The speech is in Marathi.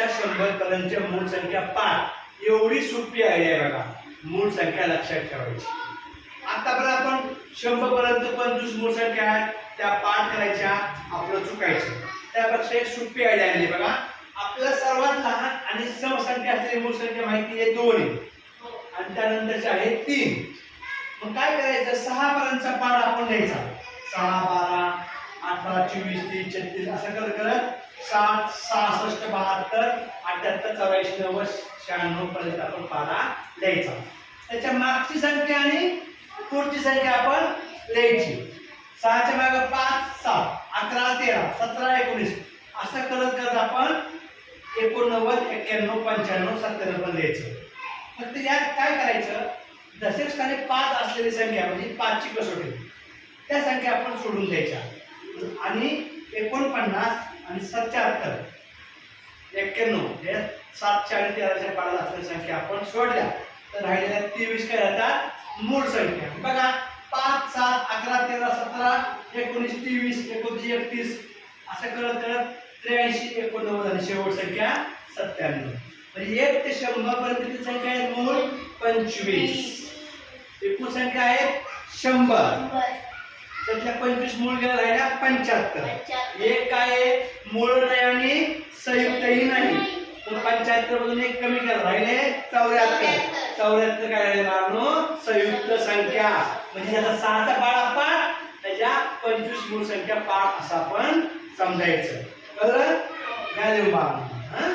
पर्यंतच्या 100 पर्यंतच्या मूळ संख्या पाठ एवढी सोपी आयडिया आहे बघा. मूळ संख्या लक्षात ठेवायची. आतापर्यंत आपण 100 पर्यंत 25 मूळ संख्या आहेत त्या पाठ करायच्या, आपलं चुकायचं. त्यापेक्षा एक सोपी आयडिया आली बघा. आपल्याला सर्वात लहान आणि समसंख्या असलेली मूळ संख्या माहिती आहे 2 आहे आणि त्यानंतरची आहे 3. मग काय करायचं, 6 पर्यंतचा पाठ आपण घ्यायचा. 6, 12, 18, 24, 30, 36 असं करत करत 60, 66, 72, 78, 84, 90, 96 पर्यंत आपण पाढा लिहायचा. त्याच्या मागची संख्या आणि पुढची संख्या आपण लिहायची. 6 च्या मागे 5, 7, 11, 13, 17, 19 असं करत करत आपण 89, 91, 95, 97 पण लिहायचं. फक्त यात काय करायचं, दशक 5 असलेली संख्या म्हणजे 5 ची कसोटी त्या संख्या आपण सोडून द्यायच्या आणि 49 आणि 77, 91 हे 7 आणि 13 पाडात असलेल्या संख्या आपण सोडल्या तर राहिलेल्या 23 काय राहतात, मूळ संख्या. बघा 5, 7, 11, 13, 17, 19, 23, 29, 31 असं करत करत 83, 89 आणि शेवट संख्या 97. म्हणजे 1 ते 100 पर्यंतची संख्या आहे मूळ 25. एकूण संख्या आहे 100. त्यातल्या 25 मूळ गेला राहिल्या 75. एक काय आहे, मूळ नाही आणि संयुक्तही नाही. तर 75 मधून एक कमी केला राहिले 74. 74 काय राहिले मानो, संयुक्त संख्या. म्हणजे त्याचा 6 चा पाढ पाठ, त्याच्या 25 मूळ संख्या पाठ असं आपण समजायचं. कळलं? घ्या देऊ बाळा.